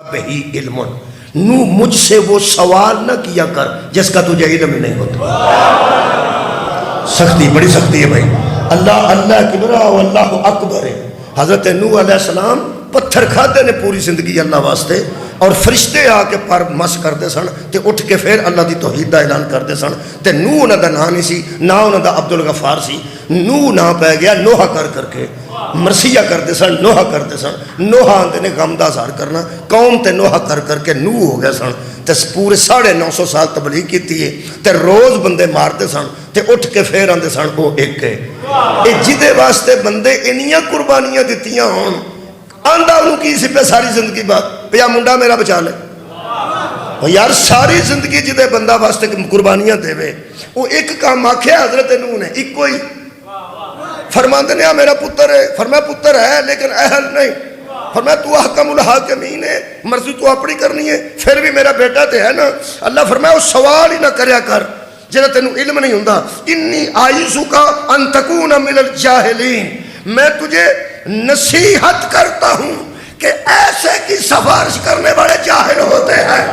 بہی علم نو مجھ سے وہ سوال نہ کیا کر جس کا تجھے علم ہی نہیں ہوتا۔ سختی بڑی سختی ہے بھائی۔ اللہ اللہ کبرا و اللہ اکبر ہے۔ حضرت نوح علیہ السلام پتھر کھاتے نے پوری زندگی اللہ واسطے، اور فرشتے آ کے پر مس کرتے سن تے اٹھ کے پھر اللہ دی توحید دا اعلان کرتے سن تے نوح انہاں دا نام نہیں سی، نہ انہاں دا عبد الغفار سی، نوح نام پہ گیا نوح کر کے مرثیہ کرتے سن، نوح کرتے سن، نوح آندے نے غم دا اظہار کرنا، قوم تے نوح کر کے نوح ہو گئے سن تے پورے 950 سال تبلیغ کیتی ہے تے روز بندے مارتے سن تے اٹھ کے پھر آندے سن وہ ایک ہے اے جدے واسطے بندے انیاں قربانیاں دتیاں ہون آندہ انہوں کی سی پہ ساری زندگی بات پیا منڈا میرا بچا لے یار ساری زندگی جدے بندہ واسطے قربانیاں دے وے وہ ایک کام آکھے حضرت نوح نے ایک کوئی فرماندے نے میرا پتر ہے، فرمایا پتر ہے لیکن اہل نہیں، فرمایا تو احکم الحاکمین ہے، مرضی تو اپنی کرنی ہے پھر بھی میرا بیٹا تے ہے نا۔ اللہ فرمایا وہ سوال ہی نہ کریا کر جنہا تینوں علم نہیں ہوندہ، انی آئیزکا ان تکون من الجاہلین، میں تجھے نصیحت کرتا ہوں کہ ایسے کی سفارش کرنے والے جاہل ہوتے ہیں۔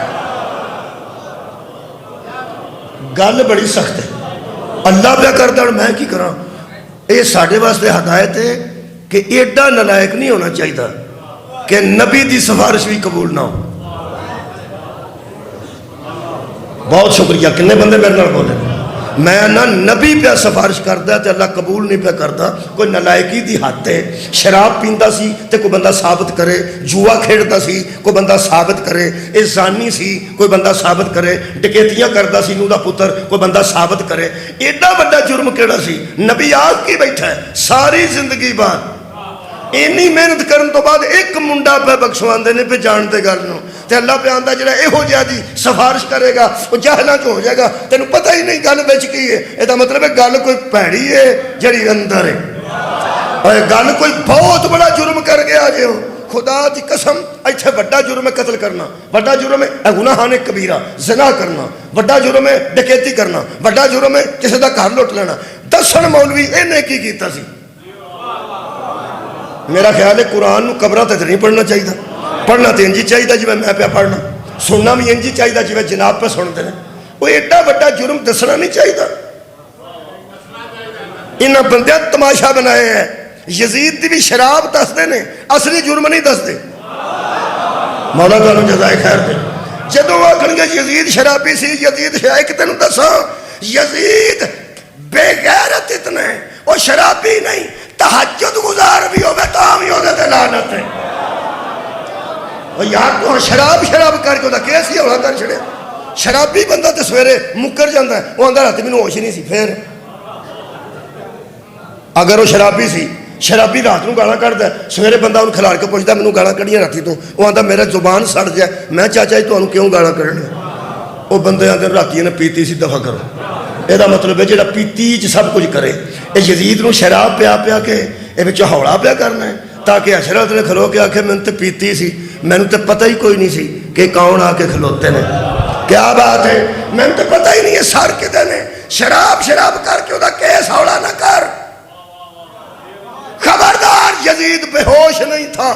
گل بڑی سخت ہے، اللہ پہ کرتا اور میں کی کراں۔ یہ ساڑھے واسطے ہدایت ہے کہ ایڈا نلائق نہیں ہونا چاہیے کہ نبی دی سفارش بھی قبول نہ ہو۔ بہت شکریہ، کنے بندے میرے نال بولے میں نہ نبی پہ سفارش کرتا ہے تے اللہ قبول نہیں پہ کرتا۔ کوئی نلائقی دی حد ہے، شراب پیندا سی تے کوئی بندہ ثابت کرے، جوا کھیڑتا سی کوئی بندہ ثابت کرے، اے زانی سی کوئی بندہ ثابت کرے، ڈکیتیاں کرتا سی نوح دا پتر کوئی بندہ ثابت کرے۔ ایڈا بڑا جرم کیڑا سی؟ نبی آگ کی بیٹھا ہے ساری زندگی بعد اینی محنت کرن تو بعد ایک منڈا پہ بخشواندے نے پہ جانتے گل نو تے اللہ پہ آندہ جڑا اے ہو جائے دی سفارش کرے گا وہ جاہلاں چ ہو جائے گا، تینوں پتہ ہی نہیں گل وچ کی ہے۔ اے دا مطلب ہے گل کوئی پیڑی ہے جڑی اندر ہے، اور گل کوئی بہت بڑا جرم کر گیا جے ہو۔ خدا دی قسم ایتھے بڑا جرم ہے قتل کرنا، بڑا جرم ہے گناہان کبیرہ زنا کرنا، بڑا جرم ہے ڈکیتی کرنا، بڑا جرم ہے کسی دا گھر لوٹ لینا۔ دسن مولوی انہیں کی کیتا سی؟ میرا خیال ہے قرآن نو قبرہ تے نہیں پڑھنا چاہیے، پڑھنا تے انجی چاہیے جی میں پہ پڑھنا، سننا بھی انجی چاہیے جی میں جناب پہ سنتے ہیں۔ وہ ایڈا بڑا جرم دسنا نہیں چاہیے۔ انہاں بندیاں تماشا بنائے ہیں، یزید دی بھی شراب دس دے نے، اصلی جرم نہیں دس دے۔ مولا تعالیٰ جزائے خیر دے۔ جدو آکھن گے یزید شرابی سی، یزید شرابی کہ تینوں دسا یزید بے غیرت اتنے، وہ شرابی نہیں، تحجد گزار بھی ہوگا تو ہم ہی ہوگا تے لعنت ہے۔ اور یار تو شراب کر کے ہوتا کیسی ہونا کر چھڑے، شرابی بندہ تے سویرے مکر جاندہ ہے، وہ اندر آتے میں ہوش ہی نہیں سی۔ پھر اگر وہ شرابی سی، شرابی رات نو گانا کرتا ہے، سویرے بندہ انہوں کھلار کے پوچھتا میں گانا کڑیاں راتی تو وہ آندہ میرا زبان سڑ جائے، میں چاچا ہی تو انہوں کیوں گانا کرنے؟ وہ بندے آندے راتی نے پیتی سی دفعہ کرو۔ یہ دا مطلب ہے جڑا پیتی سب کچھ کرے۔ یہ یزید نو شراب پیا کے یہ بچہ ہوڑا پیا کرنا ہے تاکہ اشرت نے کھلو کے آکھے میں نے پیتی سی، میں نے پتہ ہی کوئی نہیں سی کہ کون آ کے کھلوتے نے۔ کیا بات ہے، میں نے پتہ ہی نہیں ہے سار کے دینے شراب کر کے وہ دا کیس ہوڑا نہ کر۔ خبردار یزید بے ہوش نہیں تھا،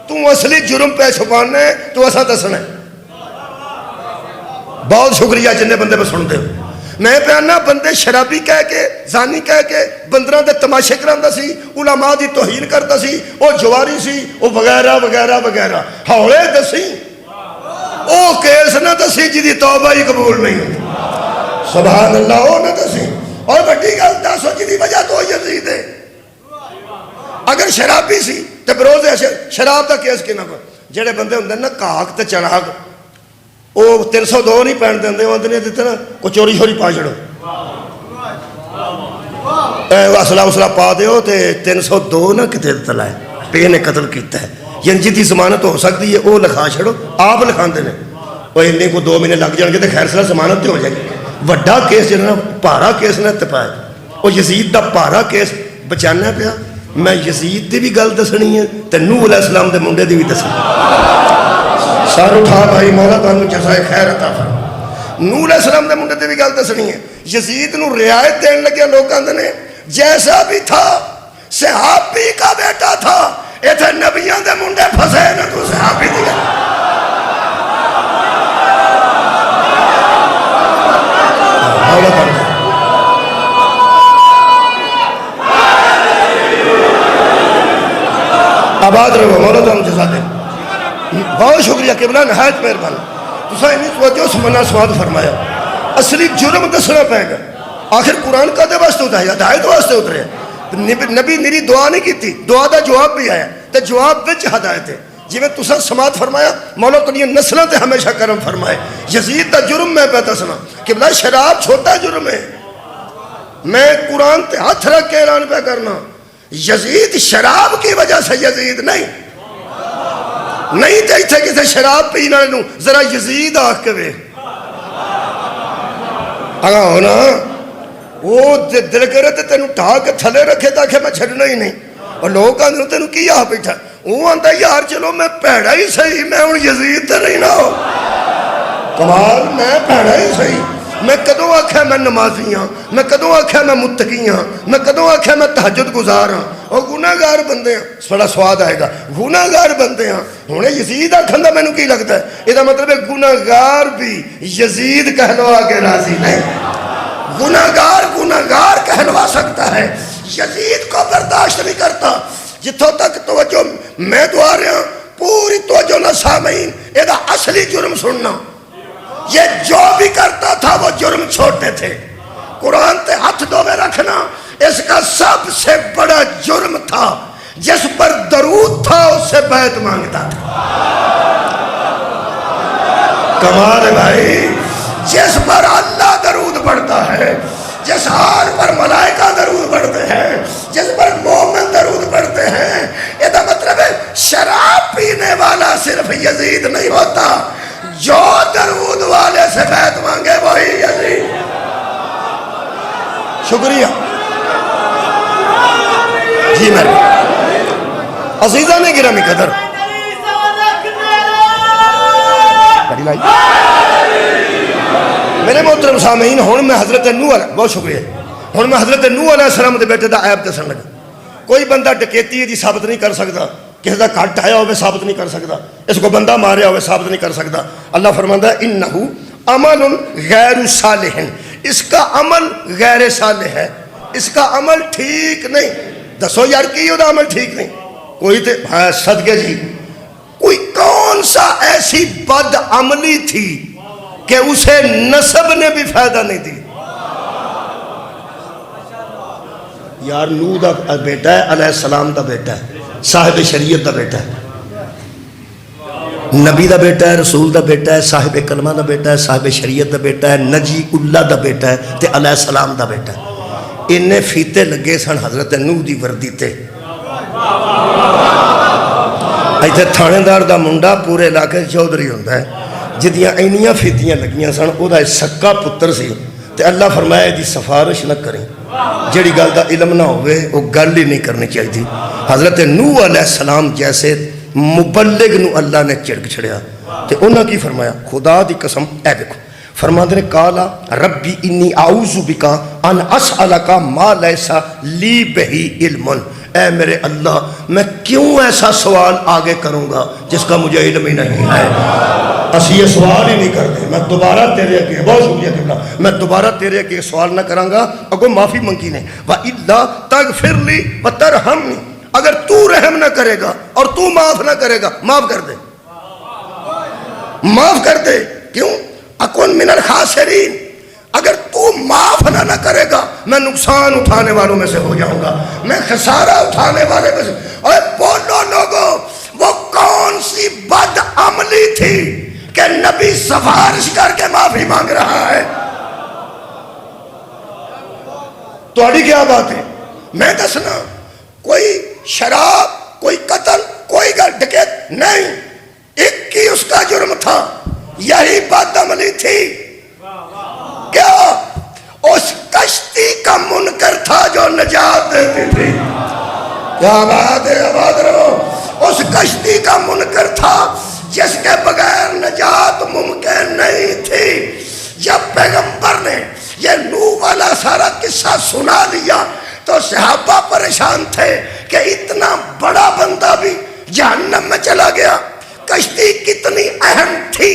تو اصلی جرم پہ چھپانے تو ایسا دسنے۔ بہت شکریہ جنہیں بندے پہ سن دے۔ میں پیانا بندے شرابی کہہ کے زانی کہہ کے بندران دے تماشے کراندہ سی، علماء دی توہین کرتا سی، وہ جواری سی، وہ وغیرہ وغیرہ وغیرہ ہوڑے دسی او کیس نہ دسی جی دی توبہ ہی قبول نہیں ہوتی۔ سبحان اللہ، وہ نہ دسی اور بڑی گل دسو جی دی وجہ تو یزید ہے۔ اگر شرابی سی تو بروز شراب دا کیس کی نہ پر جڑے بندے ہوندے نا کاک تے چڑھاگ وہ 302 نہیں پہن دیں وہ اندر دیتے نا کوئی چوری شوری پا چڑھو اسلحہ پا دیو تے 302 نہ کتے تلائے پے نے قتل کیتا ہے ینجی دی ضمانت ہو سکتی ہے وہ لکھا چھڑو آپ لکھان دینے وہ انہیں کو 2 مہینے لگ جائیں گے تو خیر صلاح ضمانت ہو جائے گی۔ وڈا کیس جنہاں پارا کیس نہ تپائے وہ یزید دا پارا کیس بچانا پیا۔ میں یزید دی بھی گل دسنی ہے تے نوح علیہ السلام دے منڈے دی بھی دسنی۔ سار اٹھا بھائی مولا تعالیٰ جزائے خیر عطا فرمائے۔ نوح علیہ السلام دے منڈے تے بھی گل دسنی ہے۔ یزید نو رعایت دین لگیا لوگ آندے نے جیسا بھی تھا صحابی کا بیٹا تھا اتنے نبیاں دے منڈے پھسے نہ تو صحابی دیا آباد رہو مولا تو ہم جزا دیں. بہت شکریہ قبلہ نہایت مہربان. تسا انہیں توجہ سمنا سواد فرمایا. اصلی جرم دسنا پائے گا. آخر قرآن کا دے واسطے ہوتا ہے ہدایت واسطے اترے. نبی میری دعا نہیں کی تھی, دعا دا جواب بھی آیا تو جواب وچ ہدایت ہے. جی میں تسا سماعت فرمایا مولا کڑیاں نسلوں تے ہمیشہ کرم فرمائے. یزید دا جرم میں پہ دسنا قبلہ شراب چھوٹا جرم ہے. میں قرآن تے ہاتھ رکھ کے اعلان پہ کرنا یزید شراب کی وجہ سے یزید نہیں تے اتھے کسے شراب پینا لوں ذرا یزید آکھ کے وے آگا ہونا وہ دل کرے تے تینوں ٹھا کے تھلے رکھے تاکہ میں چھڑنا ہی نہیں. اور لوگ آندھوں تینوں کی یہاں بیٹھا وہ آندھا یار چلو میں پیڑا ہی صحیح میں ہوں یزید تے نہیں نہ ہو کمال میں پیڑا ہی صحیح. میں کدوں آکھا میں نمازی ہاں, میں کدوں آکھا میں متقی ہاں, میں کدوں آکھا میں تہجد گزار ہاں. اور گناہگار بندے ہیں بڑا سواد آئے گا گناہگار بندے ہیں. ہنے یزید آکھن دا مینوں کی لگتا ہے یہ دا مطلب ہے گناہگار بھی یزید کہلوا کے راضی نہیں. گناہگار کہلوا سکتا ہے یزید کو برداشت نہیں کرتا. جتوں تک توجہ میں دعا رہا ہوں پوری توجہ نہ سامعین یہ دا اصلی جرم سننا. یہ جو بھی کرتا تھا وہ جرم چھوٹے تھے. قرآن تے ہاتھ دو میں رکھنا اس کا سب سے بڑا جرم تھا. جس پر درود تھا اس سے بیعت مانگتا تھا. کمال ہے بھائی. جس پر اللہ درود پڑھتا ہے, جس حال پر ملائکہ درود پڑھتے ہیں, جس پر مومن درود پڑھتے ہیں, یہ دا مطلب ہے شراب پینے والا صرف یزید نہیں ہوتا, جو درود والے سے بیعت مانگے وہی یزید. شکریہ جی میرے عزیزہ نے گرامی قدر میرے محترم سامعین ہون میں حضرت نوح علیہ بہت شکریہ ہون میں حضرت نوح علیہ السلام دے بیٹے دا عیب دسن لگا. کوئی بندہ ڈکیتی دی ثابت نہیں کر سکتا, کسی دا کٹ آیا ہوئے ثابت نہیں کر سکتا, اس کو بندہ ماریا ہوئے ثابت نہیں کر سکتا. اللہ فرماندہ ہے انہو عمل غیر صالح, اس کا عمل غیر صالح ہے, اس کا عمل ٹھیک نہیں. دسو یار کی ہوتا عمل ٹھیک نہیں کوئی تے صدقے جی کوئی کون سا ایسی بد عملی تھی کہ اسے نسب نے بھی فائدہ نہیں دی. یار نوح دا بیٹا ہے, علیہ السلام دا بیٹا ہے, صاحب شریعت دا بیٹا ہے, نبی دا بیٹا ہے, رسول دا بیٹا ہے, صاحب کلمہ دا بیٹا ہے, صاحب شریعت دا بیٹا ہے, نجی اللہ دا بیٹا ہے تے علیہ السلام دا بیٹا ہے. انہیں فیتے لگے سن حضرت نوح دی وردی تے. ایتھے تھانے دار دا منڈا پورے علاقے چودھری ہوندہ ہے جدیاں اینیاں فیتیاں لگیاں سن او دا سکا پتر سی تے اللہ فرمایا دی سفارش نہ کریں جڑی گل دا علم نہ ہوئے وہ گل ہی نہیں کرنی چاہیے تھی. حضرت نوح علیہ السلام جیسے مبلغ نو اللہ نے چڑک چھڑیا تے انہاں کی فرمایا خدا دی قسم اے دیکھو فرماندے نے کالا ربی انی اعوذ بکا ان اسألکا ما لیسا لی بہی علم. اے میرے اللہ میں کیوں ایسا سوال آگے کروں گا جس کا مجھے علم ہی نہیں ہے. اسی یہ سوال ہی نہیں کرتے. میں دوبارہ تیرے کے بہت شکریہ قبلہ میں دوبارہ تیرے کے سوال نہ کروں گا اگو معافی منگی نے وَإِلَّا تَغْفِرْ لِي وَتَرْحَمْنِي. اگر تو رحم نہ کرے گا اور تو معاف نہ کرے گا معاف کر دے, معاف کر دے. کیوں اکن من الخاسرین. اگر تو معاف نہ کرے گا میں نقصان اٹھانے والوں میں سے ہو جاؤں گا, میں خسارہ اٹھانے والے میں سے. اور بولو لوگوں وہ کون سی بد عملی تھی کہ نبی سفارش کر کے معافی مانگ رہا ہے. تھوڑی کیا بات ہے میں دسنا کوئی شراب کوئی قتل کوئی ڈکیت نہیں, ایک ہی اس کا جرم تھا, یہی بد عملی تھی. کیا اس کشتی کا منکر تھا جو نجات دیتی تھی. کیا بات ہے, آباد رہو. اس کشتی کا منکر تھا جس کے بغیر نجات ممکن نہیں تھی. جب پیغمبر نے یہ نوح والا سارا قصہ سنا دیا تو صحابہ پریشان تھے کہ اتنا بڑا بندہ بھی جہنم میں چلا گیا. کشتی کتنی اہم تھی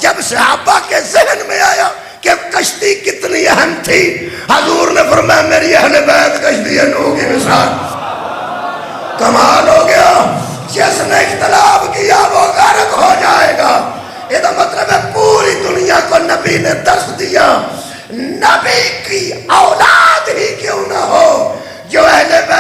جب صحابہ کے ذہن میں آیا کہ کشتی کتنی اہم تھی، حضور نے فرمایا میری اہل بیت کشتی نوح کی مثال. کمال ہو گیا. جس نے اختلاف کیا وہ غرق ہو جائے گا. یہ تو مطلب ہے پوری دنیا کو نبی نے درس دیا. نبی کی اولاد ہی کیوں نہ ہو جو اہل بیت